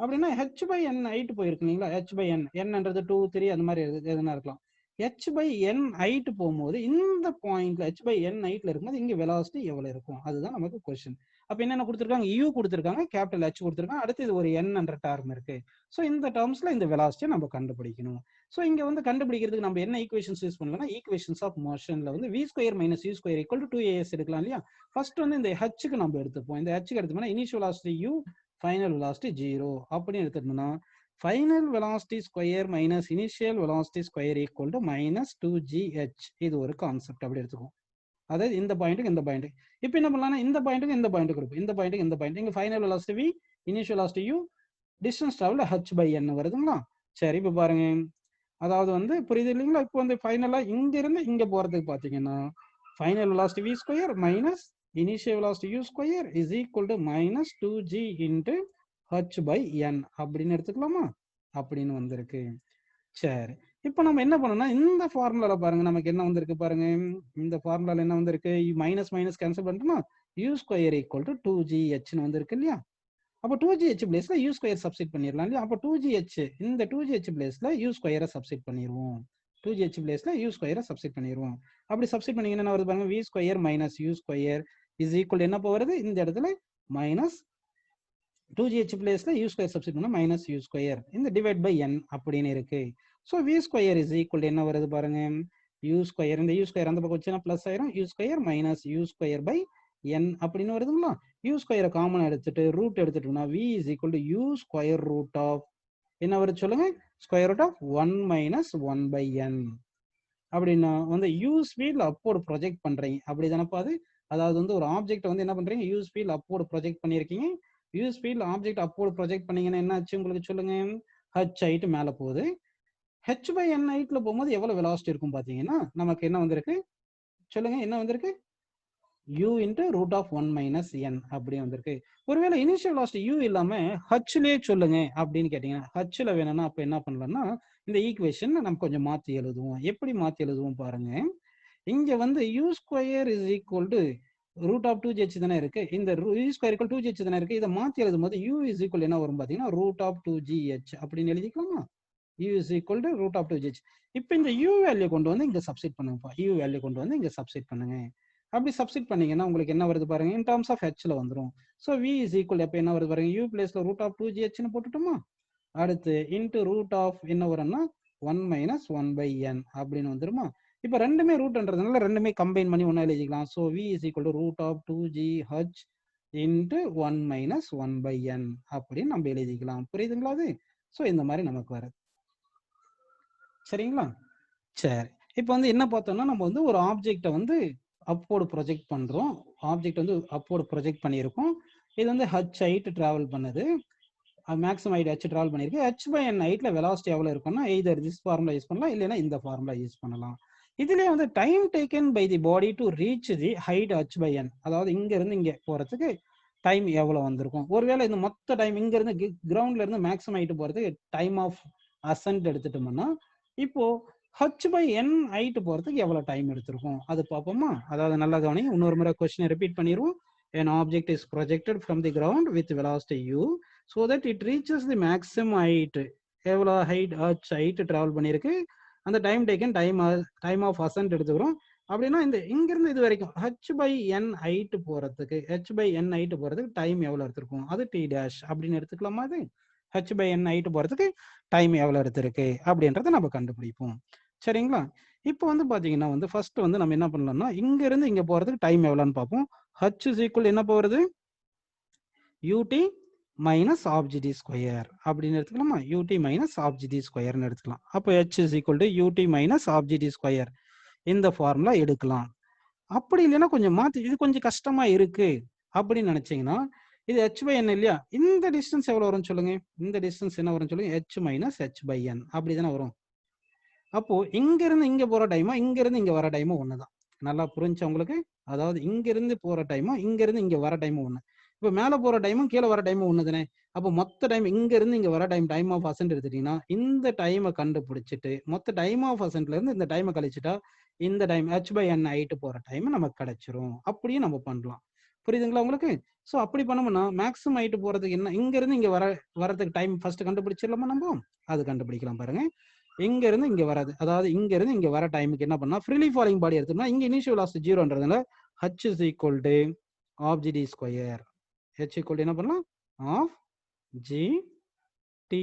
அப்படின்னா h by n ஹைட் போயிருக்கு இல்லைங்களா? h by n என்னன்றது 2 3 அந்த மாதிரி எதுனா இருக்கலாம். h by n ஹைட் போகும்போது இந்த பாயிண்ட்ல h by n ஹைட்ல இருக்கும்போது இங்க வெலாசிட்டி எவ்வளவு இருக்கும், அதுதான் நமக்கு கொஸ்டின். அப்ப என்னென்ன கொடுத்துருக்காங்க, u கொடுத்துருக்காங்க, கேபிட்டல் h கொடுத்துருக்காங்க, அடுத்து இது ஒரு n என்ற டேர்ம் இருக்கு. ஸோ இந்த டேர்ம்ஸ்ல இந்த வெலாசிட்டியை நம்ம கண்டுபிடிக்கணும். ஸோ இங்க வந்து கண்டுபிடிக்கிறதுக்கு நம்ம என்ன ஈக்குவேஷன்ஸ் யூஸ் பண்ணலாம், ஈக்குவேஷன்ஸ் ஆஃப் மோஷன்ல வந்து v square minus u square equal to 2as எடுக்கலாம் இல்லையா? ஃபர்ஸ்ட் வந்து இந்த ஹச்சுக்கு நம்ம எடுத்துப்போம். இந்த ஹச்சுக்கு எடுத்தோம்னா initial velocity u, final velocity 0 அப்படின்னு எடுத்துட்டோம்னா final velocity square minus initial velocity square equal to minus 2gh. இது ஒரு கான்செப்ட் அப்படி எடுத்துக்கும். அதாவது இந்த பாயிண்ட்டுக்கு இந்த பாயிண்ட். இப்போ என்ன பண்ணலாம், இந்த பாயிண்ட்டுக்கு இந்த பாயிண்ட் கொடுப்போம், இந்த பாயிண்ட்டுக்கு இந்த பாயிண்ட். இங்க final velocity v, initial velocity u, distance travel h by n வருதுங்களா? சரி, இப்போ பாருங்க, அதாவது வந்து புரியுது இல்லைங்களா? இப்போ வந்து ஃபைனலா இங்க இருந்து இங்க போறதுக்கு பாத்தீங்கன்னா final velocity v square minus initial velocity u square is equal to minus 2g into h by n அப்படின்னு எடுத்துக்கலாமா? அப்படின்னு வந்திருக்கு. சரி, இப்போ நம்ம என்ன பண்ணோம்னா இந்த ஃபார்முலால பாருங்க நமக்கு என்ன வந்திருக்கு பாருங்க. இந்த ஃபார்முலால என்ன வந்திருக்கு, மைனஸ் மைனஸ் கேன்சல் பண்ணிட்டோம்னா u square equal to 2gh வந்திருக்கு இல்லையா? அப்போ 2gh பிளேஸ்ல u ஸ்கொயர் சப்ஸ்டிட் பண்ணிடலாம் இல்லையா? அப்போ 2gh இந்த 2gh பிளேஸ்ல u ஸ்கொயரை சப்ஸ்டிட் பண்ணிடுவோம். 2gh பிளேஸ்ல u ஸ்கொயரை சப்ஸ்டிட் பண்ணிடுவோம். அப்படி சப்ஸ்டிட் பண்ணீங்கன்னா என்ன வருது பாருங்க, v square minus u square is equal என்ன போகிறது, இந்த இடத்துல மைனஸ் 2gh பிளேஸ்ல u ஸ்கொயர் சப்ஸ்டிட் பண்ணா மைனஸ் u ஸ்கொயர் இந்த டிவைட் பை n அப்படின்னு இருக்கு. So v square is equal என்ன வருது பாருங்க, u ஸ்கொயர் இந்த u ஸ்கொயர் அந்த பக்கம் வச்சுன்னா பிளஸ் ஆயிரும், u square minus u square by n அப்படின்னு வருதுங்களா? u ஸ்கொயரை காமன் எடுத்துட்டு ரூட் எடுத்துட்டோம்னா v is equal to u square root of என்ன வருது சொல்லுங்க, square root of 1 minus 1 by n. அப்படின்னா வந்து u ஸ்பீட்ல அப்போர்டு ப்ரொஜெக்ட் பண்றீங்க அப்படிதானப்பா அது. அதாவது வந்து ஒரு ஆப்ஜெக்ட் வந்து என்ன பண்றீங்க, u ஸ்பீட்ல அப்போர்டு ப்ரொஜெக்ட் பண்ணிருக்கீங்க. u ஸ்பீட்ல ஆப்ஜெக்ட் அப்போர்டு ப்ரொஜெக்ட் பண்ணீங்கன்னா என்ன ஆச்சு உங்களுக்கு சொல்லுங்க, h ஹைட் மேல போகுது, h by n ஹைட்ல போகும்போது எவ்வளவு வெலாசிட்டி இருக்கும் பாத்தீங்கன்னா நமக்கு என்ன வந்திருக்கு சொல்லுங்க, என்ன வந்திருக்கு u into root of 1 minus n அப்படி வந்திருக்கு. ஒருவேளை இனிஷியல் வெலாசிட்டி u இல்லாம hலயே சொல்லுங்க அப்படின்னு கேட்டீங்கன்னா hல வேணும்னா அப்ப என்ன பண்ணலாம்னா இந்த ஈக்குவேஷன் நம்ம கொஞ்சம் மாத்தி எழுதுவோம். எப்படி மாத்தி எழுதுவோம் பாருங்க. இங்க வந்து u square is equal to root of 2gh தானே இருக்கு. இந்த u ஸ்கொயர் ஈக்குவல் 2gh தானே இருக்கு. இதை மாத்தி எழுதும் போது u இஸ் ஈக்குவல் என்ன வரும் பாத்தீங்கன்னா ரூட் ஆஃப் 2gh அப்படின்னு எழுதிக்கலாமா. u is equal to root of 2gh. இப்போ இந்த u வேல்யூ கொண்டு வந்து இங்க சப்ஸ்டிட் பண்ணுங்கப்பா. u வேல்யூ கொண்டு வந்து இங்க சப்ஸ்டிட் பண்ணுங்க. அப்படி சப்ஸ்டிட் பண்ணீங்கன்னா உங்களுக்கு என்ன வருது பாருங்க, இன் டர்ம்ஸ் ஆஃப் h ல வந்துரும். ஸோ v இஸ் ஈக்குவல் எப்போ என்ன வருது பாருங்க, u பிளேஸ்ல ரூட் ஆஃப் 2gh ன்னு போட்டுட்டோமா. அடுத்து இன்ட்டு ரூட் ஆஃப் என்ன வரும்னா 1 மைனஸ் 1 பை n அப்படின்னு வந்துருமா. இப்போ ரெண்டுமே ரூட்ன்றதுனால ரெண்டுமே கம்பைன் பண்ணி ஒன்னா எழுதிக்கலாம். So v is equal to root of 2gh into 1 minus 1 by n அப்படின்னு நம்ம எழுதிக்கலாம். புரியுதுங்களா அது? ஸோ இந்த மாதிரி நமக்கு வருது. சரிங்களா. சரி, இப்போ வந்து என்ன பார்த்தோம்னா நம்ம வந்து ஒரு ஆப்ஜெக்டை வந்து அப்போர்டு ப்ரொஜெக்ட் பண்றோம். ஆப்ஜெக்ட் வந்து அப்போர்டு ப்ரொஜெக்ட் பண்ணியிருக்கோம். இது வந்து h ஹைட் டிராவல் பண்ணுது. மேக்ஸிமம் ஹைட் h டிராவல் பண்ணிருக்கு. h by n ஹைட்ல வெலாசிட்டி எவ்வளவு இருக்கும்னா எய்தர் திஸ் ஃபார்முலா யூஸ் பண்ணலாம், இல்லைன்னா இந்த ஃபார்முலா யூஸ் பண்ணலாம். இதுலயே வந்து time taken by the body to reach the height h by n, அதாவது இங்க இருந்து இங்க போறதுக்கு டைம் எவ்வளவு வந்திருக்கும். ஒருவேளை இந்த மொத்த டைம் இங்க இருந்து கிரவுண்ட்ல இருந்து மேக்ஸிமம் ஹைட் போறதுக்கு டைம் ஆஃப் அசென்ட் எடுத்துட்டோம்னா இப்போ h by n ஹைட் போறதுக்கு எவ்வளவு டைம் எடுத்திருக்கும் அது பார்ப்போமா. அதாவது நல்லா கவனிங்க, இன்னொரு முறை क्वेश्चन ரிப்பீட் பண்ணிடுவோம். An object is projected from the ground with velocity u so that it reaches the maximum height. எவ்வளவு ஹைட் h ஹைட் டிராவல் பண்ணிருக்கு, அந்த time taken time of ascent எடுத்துக்கிறோம். அப்படின்னா இந்த இங்க இருந்து இது வரைக்கும் h by n ஹைட் போறதுக்கு டைம் எவ்வளவு எடுத்திருக்கும், அது t dash அப்படின்னு எடுத்துக்கலாமா. அது h by n ஹைட் போறதுக்கு டைம் எவ்வளவு எடுத்திருக்கு அப்படின்றத நம்ம கண்டுபிடிப்போம். சரிங்களா. இப்போ வந்து பாத்தீங்கன்னா வந்து ஃபர்ஸ்ட் வந்து நம்ம என்ன பண்ணலாம்னா இங்க இருந்து இங்க போறதுக்கு டைம் எவ்வளவுன்னு பார்ப்போம். h is equal என்ன போறது ut minus half gt square அப்படின்னு எடுத்துக்கலாமா. ut minus half gt ஸ்கொயர்னு எடுத்துக்கலாம். அப்போ h is equal to ut minus half gt square இந்த ஃபார்முலா எடுக்கலாம். அப்படி இல்லைன்னா கொஞ்சம் மாத்தி, இது கொஞ்சம் கஷ்டமா இருக்கு அப்படின்னு நினைச்சீங்கன்னா இது h by n இல்லையா, இந்த டிஸ்டன்ஸ் எவ்வளவு வரும்னு சொல்லுங்க. இந்த டிஸ்டன்ஸ் என்ன வரும்னு சொல்லுங்க, h minus h by n அப்படிதானே வரும். அப்போ இங்க இருந்து இங்க போற டைமும் இங்க இருந்து இங்க வர டைமும் ஒண்ணுதான். நல்லா புரிஞ்சு உங்களுக்கு. அதாவது இங்க இருந்து போற டைமும் இங்க இருந்து இங்க வர டைமும் ஒண்ணு. இப்ப மேல போற டைமும் கீழே வர டைமும் ஒண்ணுதானே. அப்போ மொத்த டைம் இங்க இருந்து இங்க வர டைம் ஆஃப் அசென்ட் எடுத்துட்டீங்கன்னா இந்த டைமை கண்டுபிடிச்சிட்டு மொத்த டைம் ஆஃப் அசென்ட்ல இருந்து இந்த டைமை கழிச்சுட்டா இந்த time h by n height போற டைம் நமக்கு கிடைச்சிரும். அப்படியும் நம்ம பண்ணலாம். புரியுதுங்களா உங்களுக்கு. சோ அப்படி பண்ணோம்னா மேக்ஸிமம் ஹைட் போறதுக்கு என்ன, இங்க இருந்து இங்க வரதுக்கு டைம் ஃபர்ஸ்ட் கண்டுபிடிச்சிடலாமா. நம்ம அது கண்டுபிடிக்கலாம் பாருங்க. இங்க இருந்து இங்க வராது, அதாவது இங்க இருந்து இங்க வர டைமுக்கு என்ன பண்ணா ஃப்ரீலி ஃபாலிங் பாடி எடுத்தோம்னா இங்க இனிஷியல் வெலாசிட்டி 0ன்றதுனால h is equal to half gt square. h equal to என்ன பண்ணலாம் half gt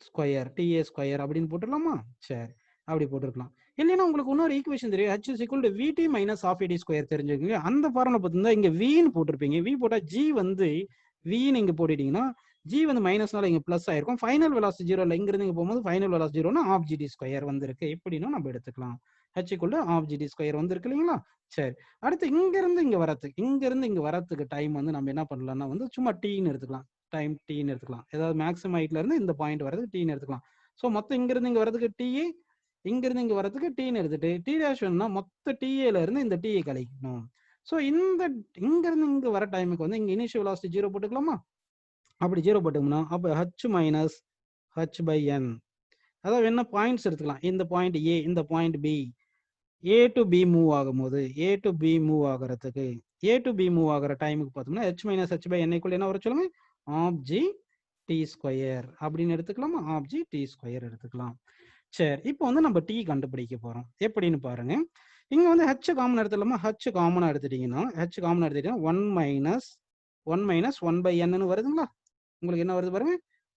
square ta square அப்படின்னு போட்டுடலாமா. சரி, அப்படி போட்டுருக்கலாம். இல்லைன்னா உங்களுக்கு இன்னொரு ஈக்குவேஷன் தெரியும், h is equal to vt minus half at square தெரிஞ்சுக்கோங்க. அந்த ஃபார்முலா பார்த்திருந்தா இங்க v ன்னு போட்டிருப்பீங்க. v போட்டா g வந்து v நீங்க போட்டுட்டீங்கன்னா g வந்து மைனஸ்னால இங்க பிளஸ் ஆயிருக்கும். ஃபைனல் வெலாசிட்டி 0 இல்ல, இங்க இருந்து இங்க போகும்போது ஃபைனல் வெலாசிட்டி 0னா half gt ஸ்கொயர் வந்திருக்கு. இப்படின்னு நம்ம எடுத்துக்கலாம். h equal to half gt square வந்திருக்கு இல்லைங்களா. சரி, அடுத்து இங்க இருந்து இங்க வரதுக்கு டைம் வந்து நம்ம என்ன பண்ணலாம்னா வந்து சும்மா t ன்னு எடுத்துக்கலாம். டைம் t ன்னு எடுத்துக்கலாம். ஏதாவது மேக்ஸிமம் ஹைட்ல இருந்து இந்த பாயிண்ட் வரதுக்கு t ன்னு எடுத்துக்கலாம். சோ மொத்தம் இங்க இருந்து இங்க வரதுக்கு t, இங்க இருந்து இங்க வரதுக்கு t ன்னு எடுத்துட்டு t dash வேணும்னா மொத்த ta ல இருந்து இந்த t கழிக்கணும். சோ இந்த இங்க இருந்து இங்க வர டைமுக்கு வந்து இங்க இனிஷியல் வெலாசிட்டி 0 போட்டுக்கலாமா. அப்படி 0 போட்டோம்னா அப்ப h minus h by n, அதாவது என்ன பாயிண்ட்ஸ் எடுத்துக்கலாம். இந்த பாயிண்ட் a, இந்த point b, a to b move ஆகும்போது a to b மூவ் ஆகிறதுக்கு a to b மூவ் ஆகிற டைமுக்கு பார்த்தோம்னா h minus h by n equal என்ன வர சொல்லுங்க, half g t ஸ்கொயர் அப்படின்னு எடுத்துக்கலாமா. half g t ஸ்கொயர் எடுத்துக்கலாம். சரி, இப்போ வந்து நம்ம t கண்டுபிடிக்க போறோம். எப்படின்னு பாருங்க. இங்க வந்து h காமன் எடுத்துடலாமா. h காமனா எடுத்துட்டீங்கன்னா 1 minus 1 by n ன்னு வருதுங்களா. உங்களுக்கு என்ன வருது பாருங்க,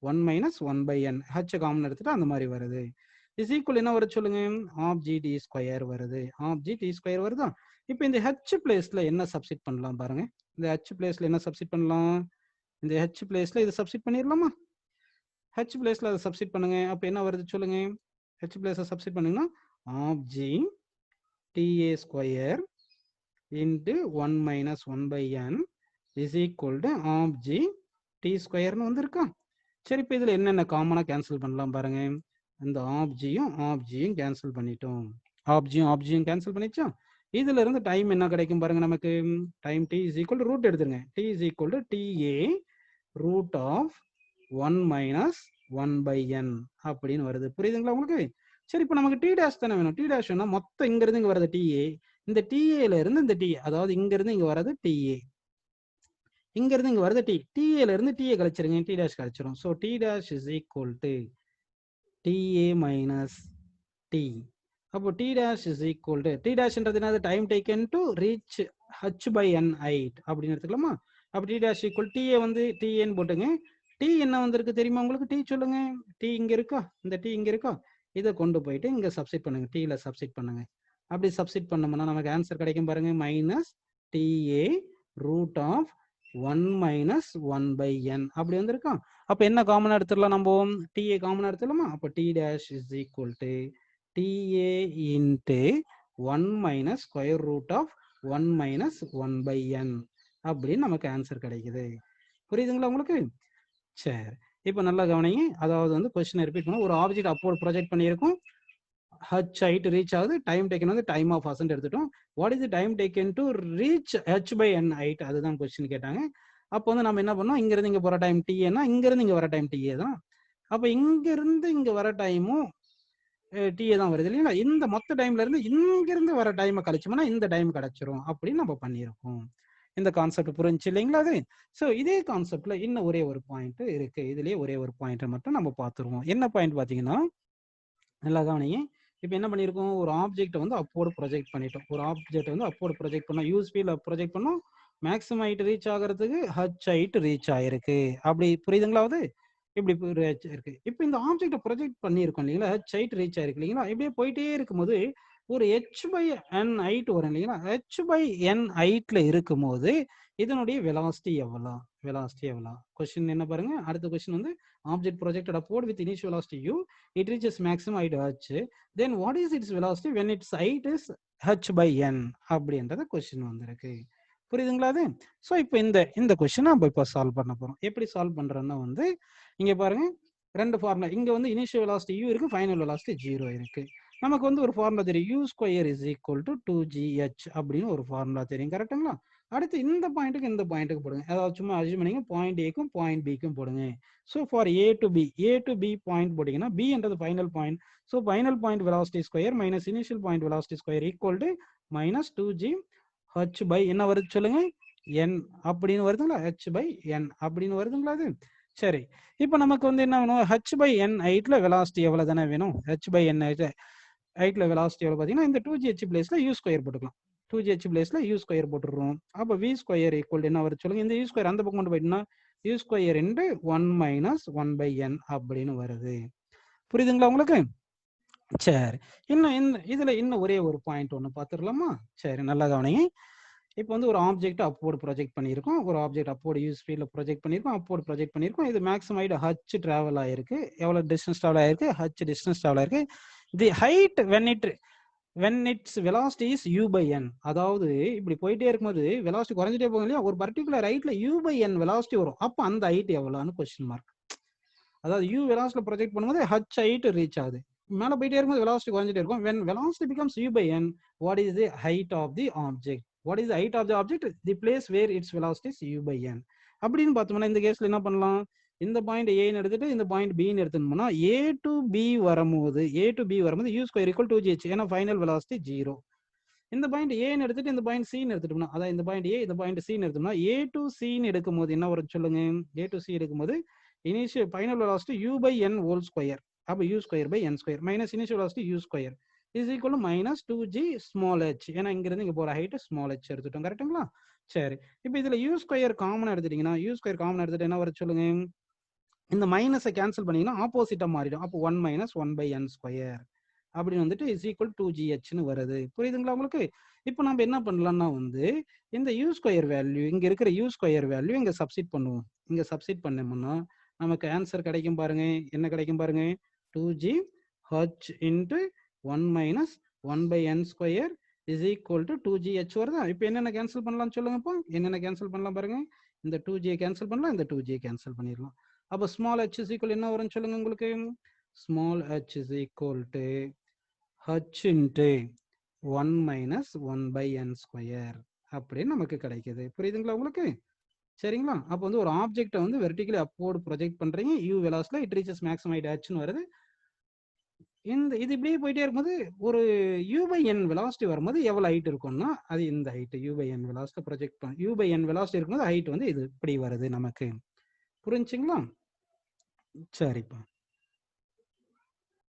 1 minus 1 by n, h common எடுத்துட்டு அந்த மாதிரி வருது. இஸ் ஈக்குவல் என்ன வருது சொல்லுங்க, half gt ஸ்கொயர் வருது. half gt ஸ்கொயர் வருதா. இப்போ இந்த h பிளேஸ்ல என்ன சப்ஸ்டிட் பண்ணலாம் பாருங்க. இந்த h பிளேஸ்ல என்ன சப்ஸ்டிட் பண்ணலாம், இந்த h பிளேஸ்ல இதை சப்ஸ்டிட் பண்ணிடலாமா. h பிளேஸ்ல அதை சப்ஸ்டிட் பண்ணுங்க. அப்ப என்ன வருது சொல்லுங்க, h பிளேஸ்ல சப்ஸ்டிட் பண்ணீங்கன்னா half g ta square into 1 minus 1 by n is equal to half g t ஸ்கொயர்னு வந்திருக்கா. சரி, இப்போ இதுல என்னென்ன காமனா கேன்சல் பண்ணலாம் பாருங்க. இந்த ஆப்ஜியும் கேன்சல் பண்ணிட்டோம். ஆப்ஜியும் கேன்சல் பண்ணிச்சா. இதுல இருந்து டைம் என்ன கிடைக்கும் பாருங்க நமக்கு. Time t is equal to root எடுத்துருங்க. t is equal to ta root of 1 minus 1 by n அப்படின்னு வருது. புரியுதுங்களா உங்களுக்கு? சரி, இப்போ நமக்கு டி டேஷ் தானே வேணும். டி டேஷ் வேணா மொத்தம் இங்க இருந்து இங்க வரது டிஏ, இந்த டிஏல இருந்து இந்த டிஏ, அதாவது இங்க இருந்து இங்க வரது டிஏ, இங்க இருந்து இங்க வரது டி, டிஏல இருந்து டிஏ கழிச்சிருங்க, டி டேஷ் கழிச்சிரும். So T dash is equal to TA minus T. அப்போ T dash is equal to, T டேஷ்ன்றது என்னது? Time taken to reach h by n height அப்படின்னு எடுத்துக்கலாமா? அப்போ டி டேஷ் ஈக்குவல் டிஏ வந்து டிஏன்னு போட்டுங்க. டி என்ன வந்திருக்கு தெரியுமா உங்களுக்கு? டி சொல்லுங்க. டி இங்க இருக்கா, இந்த டி இங்க இருக்கா, இதை கொண்டு போயிட்டு இங்க சப்ஸ்டிட் பண்ணுங்க, டீல சப்ஸ்டிட் பண்ணுங்க. அப்படி சப்ஸ்டிட் பண்ணோம்னா நமக்கு ஆன்சர் கிடைக்கும் பாருங்க. Minus TA root of 1 minus 1 by N அப்படி வந்திருக்கா. அப்ப என்ன காமனா எடுத்துடலாம் நம்ம? டிஏ காமனா எடுத்துடலாமா? அப்ப T dash is equal to T இன்ட்டு 1 minus square root of 1 minus 1 by N அப்படின்னு நமக்கு ஆன்சர் கிடைக்குது. புரியுதுங்களா உங்களுக்கு? சரி, இப்போ நல்லா கவனிங்க. அதாவது வந்து கொஸ்டினை ரிப்பீட் பண்ண, ஒரு ஆப்ஜெக்ட் அப்போர்ட் ப்ரொஜெக்ட் பண்ணியிருக்கோம், h height ரீச் ஆகுது, டைம் டேக்கன் வந்து டைம் ஆஃப் அசன்ட் எடுத்துட்டோம். What is the time taken to reach h by n height, அதுதான் கொஸ்டின் கேட்டாங்க. அப்போ வந்து நம்ம என்ன பண்ணோம், இங்க இருந்து இங்க போற டைம் டிஏனா இங்க இருந்து இங்க வர டைம் டிஏ தான். அப்ப இங்க இருந்து இங்க வர டைமும் டிஏ தான் வருது இல்லைங்களா? இந்த மொத்த டைம்ல இருந்து இங்க இருந்து வர டைமை கழிச்சோம்னா இந்த டைம் கிடைச்சிரும் அப்படின்னு நம்ம பண்ணியிருக்கோம். இந்த கான்செப்ட் புரிஞ்சு இல்லைங்களா அது? ஸோ இதே கான்செப்ட்ல இன்னும் ஒரே ஒரு பாயிண்ட் இருக்கு. இதுலயே ஒரே ஒரு பாயிண்ட் மட்டும் நம்ம பார்த்துருவோம். என்ன பாயிண்ட் பாத்தீங்கன்னா, நல்லா கவனிங்க. இப்போ என்ன பண்ணியிருக்கோம், ஒரு ஆப்ஜெக்ட் வந்து அப்போர்டு ப்ரொஜெக்ட் பண்ணிட்டோம். ஒரு ஆப்ஜெக்ட் வந்து அப்போர்டு ப்ரொஜெக்ட் பண்ணோம், யூஎஸ்பியில் ப்ரொஜெக்ட் பண்ணோம். மேக்ஸிமம் ஹைட் ரீச் ஆகிறதுக்கு ஹச் ஹைட் ரீச் ஆயிருக்கு. அப்படி புரியுதுங்களா? அது இப்படி ரீச் ஆயிருக்கு. இப்போ இந்த ஆப்ஜெக்டை ப்ரொஜெக்ட் பண்ணியிருக்கோம் இல்லைங்களா, ஹச் ஹைட் ரீச் ஆயிருக்கு இல்லைங்களா. இப்படியே போயிட்டே இருக்கும்போது ஒரு ஹெச் பை என் ஹைட் வரும் இல்லைங்களா. ஹெச் பை என் ஹைட்ல இருக்கும்போது இதனுடைய வெலாசிட்டி எவ்வளோ? வெலாசிட்டி எவ்வளோ? கொஸ்டின் என்ன பாருங்க. அடுத்த கொஸ்டின் வந்து object projected upward with initial velocity u, it reaches maximum height h, then what is its velocity when its height is h by n அப்படின்றது கொஸ்டின் வந்திருக்கு. புரியுதுங்களா அது? ஸோ இப்போ இந்த கொஸ்டின் நம்ம இப்போ சால்வ் பண்ண போறோம். எப்படி சால்வ் பண்றோம்னா வந்து இங்க பாருங்க, ரெண்டு ஃபார்முலா. இங்க வந்து இனிஷியல் வெலாசிட்டி u இருக்கு, ஃபைனல் வெலாசிட்டி 0 இருக்கு. நமக்கு வந்து ஒரு ஃபார்முலா தெரியும், u square is equal to 2gh அப்படின்னு ஒரு ஃபார்முலா தெரியும். கரெக்டுங்களா? அடுத்து இந்த பாயிண்ட்டுக்கு இந்த பாயிண்ட்டுக்கு போடுங்க. அதாவது சும்மா அசியூம் பண்ணிங்க, பாயிண்ட் ஏக்கும் பாயிண்ட் பிக்கும் போடுங்க. So for A to B point போட்டிங்கன்னா பி என்றது final point. So final point velocity square minus initial point velocity square equal to minus 2g h by என்ன வருது சொல்லுங்க, n அப்படின்னு வருதுங்களா, h பை n அப்படின்னு வருதுங்களா அது? சரி, இப்போ நமக்கு வந்து என்ன வேணும், h பை n ஹைட்ல வெலாசிட்டி எவ்வளவு தானே வேணும். h பை n ஹைட்ல வெலாசிட்டி எவ்வளவு பார்த்தீங்கன்னா இந்த 2gh பிளேஸ்ல u ஸ்கொயர் போட்டுக்கலாம். 2gh பிளேஸ்ல u ஸ்கொயர் போட்டுடுறோம். அப்போ v ஸ்கொயர் ஈக்குவல் என்ன வருது சொல்லுங்க. இந்த u ஸ்கொயர் அந்த பக்கம் கொண்டு போயிட்டுனா u square into 1 minus 1 by n அப்படின்னு வருது. புரியுதுங்களா உங்களுக்கு? சரி, இன்னும் இதுல இன்னும் ஒரே ஒரு பாயிண்ட் ஒன்று பார்த்துடலாமா? சரி, நல்லா கவனிங்க. இப்போ வந்து ஒரு ஆப்ஜெக்ட் அப்போர்டு ப்ரொஜெக்ட் பண்ணியிருக்கோம். ஒரு ஆப்ஜெக்ட் அப்போர்டு யூ ஸ்பீடில் ப்ரொஜெக்ட் பண்ணியிருக்கோம், அப்போர்டு ப்ரொஜெக்ட் பண்ணியிருக்கோம். இது மேக்ஸிமம் ஹைட் ஹச் ட்ராவல் ஆயிருக்கு. எவ்வளோ டிஸ்டன்ஸ் ட்ராவல் ஆயிருக்கு? ஹச் டிஸ்டன்ஸ் ட்ராவல் ஆயிருக்கு. The height when its velocity is u by n, அதாவது இப்படி போயிட்டே இருக்கும்போது வெலாசிட்டி குறைஞ்சிட்டே போகும் இல்லையா, ஒரு பர்டிகுலர் ஹைட்ல u by n வெலாசிட்டி வரும். அப்போ அந்த ஹைட் எவ்வளோன்னு கொஸ்டின் மார்க். அதாவது u வெலாசிட்டியில் ப்ரொஜெக்ட் பண்ணும்போது h ஹைட் ரீச் ஆகுது, மேலே போயிட்டே இருக்கும்போது வெலாசிட்டி குறைஞ்சிட்டே இருக்கும். when velocity becomes u by n, what is the height of the object? What is the height of the object? The place where its velocity is u by n. அப்படின்னு பார்த்தோம்னா இந்த கேஸ்ல என்ன பண்ணலாம், இந்த பாயிண்ட் ஏன்னு எடுத்துட்டு இந்த பாயிண்ட் பின்னு எடுத்துட்டோம்னா ஏ டு பி வரும்போது u ஸ்கொயர் ஈக்குவல் 2gh, ஏன்னா ஃபைனல் வெலாசிட்டி 0. இந்த பாயிண்ட் ஏன்னு எடுத்துட்டு இந்த பாயிண்ட் சின்னு எடுத்துட்டோம்னா, அதாவது இந்த பாயிண்ட் ஏ இந்த பாயிண்ட் சின்னு எடுத்தோம்னா ஏ டு சின்னு எடுக்கும்போது என்ன வரும் சொல்லுங்க. ஏ டு சி எடுக்கும்போது initial final velocity u by n whole square. அப்போ u square by n square minus initial velocity u square is equal to minus 2g small h, ஏன்னா இங்கிருந்து இங்க போற ஹைட் ஸ்மால் h எடுத்துட்டோம். கரெக்டுங்களா? சரி, இப்போ இதுல u ஸ்கொயர் காமன் எடுத்துட்டீங்கன்னா u ஸ்கொயர் காமன் எடுத்துட்டு என்ன வர சொல்லுங்க, இந்த மைனஸை கேன்சல் பண்ணீங்கன்னா ஆப்போசிட்டா மாறிடும். அப்போ 1 மைனஸ் 1 பை n ஸ்கொயர் அப்படின்னு வந்துட்டு இஸ் ஈக்குவல் 2gh வருது. புரியுதுங்களா உங்களுக்கு? இப்போ நம்ம என்ன பண்ணலாம்னா வந்து இந்த u ஸ்கொயர் வேல்யூ, இங்க இருக்கிற u ஸ்கொயர் வேல்யூ இங்க சப்ஸ்டிட் பண்ணுவோம். இங்க சப்ஸ்டிட் பண்ணோம்னா நமக்கு ஆன்சர் கிடைக்கும் பாருங்க. என்ன கிடைக்கும் பாருங்க, 2gh into 1 minus 1 by n square is equal to 2gh வருதா? இப்போ என்னென்ன கேன்சல் பண்ணலாம் சொல்லுங்கப்போ. என்னென்ன கேன்சல் பண்ணலாம் பாருங்க. இந்த 2g கேன்சல் பண்ணலாம், இந்த 2g கேன்சல் பண்ணிடலாம். அப்போ ஸ்மால் h இஸ் ஈக்குவல் என்ன வரும்னு சொல்லுங்க உங்களுக்கு. small h is equal to h into 1 minus 1 by n square அப்படின்னு நமக்கு கிடைக்குது. புரியுதுங்களா உங்களுக்கு? சரிங்களா? அப்போ வந்து ஒரு ஆப்ஜெக்டை வந்து வெர்டிகலி அப்போர்டு ப்ரொஜெக்ட் பண்றீங்க, u வெலாசிட்டில இட் ரீச்சஸ் மேக்ஸிமம் ஹைட் hன்னு வருது. இது இப்படியே போயிட்டே இருக்கும்போது ஒரு u by n வெலாசிட்டி வரும்போது எவ்வளவு ஹைட் இருக்கும்னா அது இந்த height u by n velocity project பண்ண u by n வெலாசிட்டி இருக்கும்போது ஹைட் வந்து இது இப்படி வருது நமக்கு. புரிஞ்சுங்களா? சரிப்பா.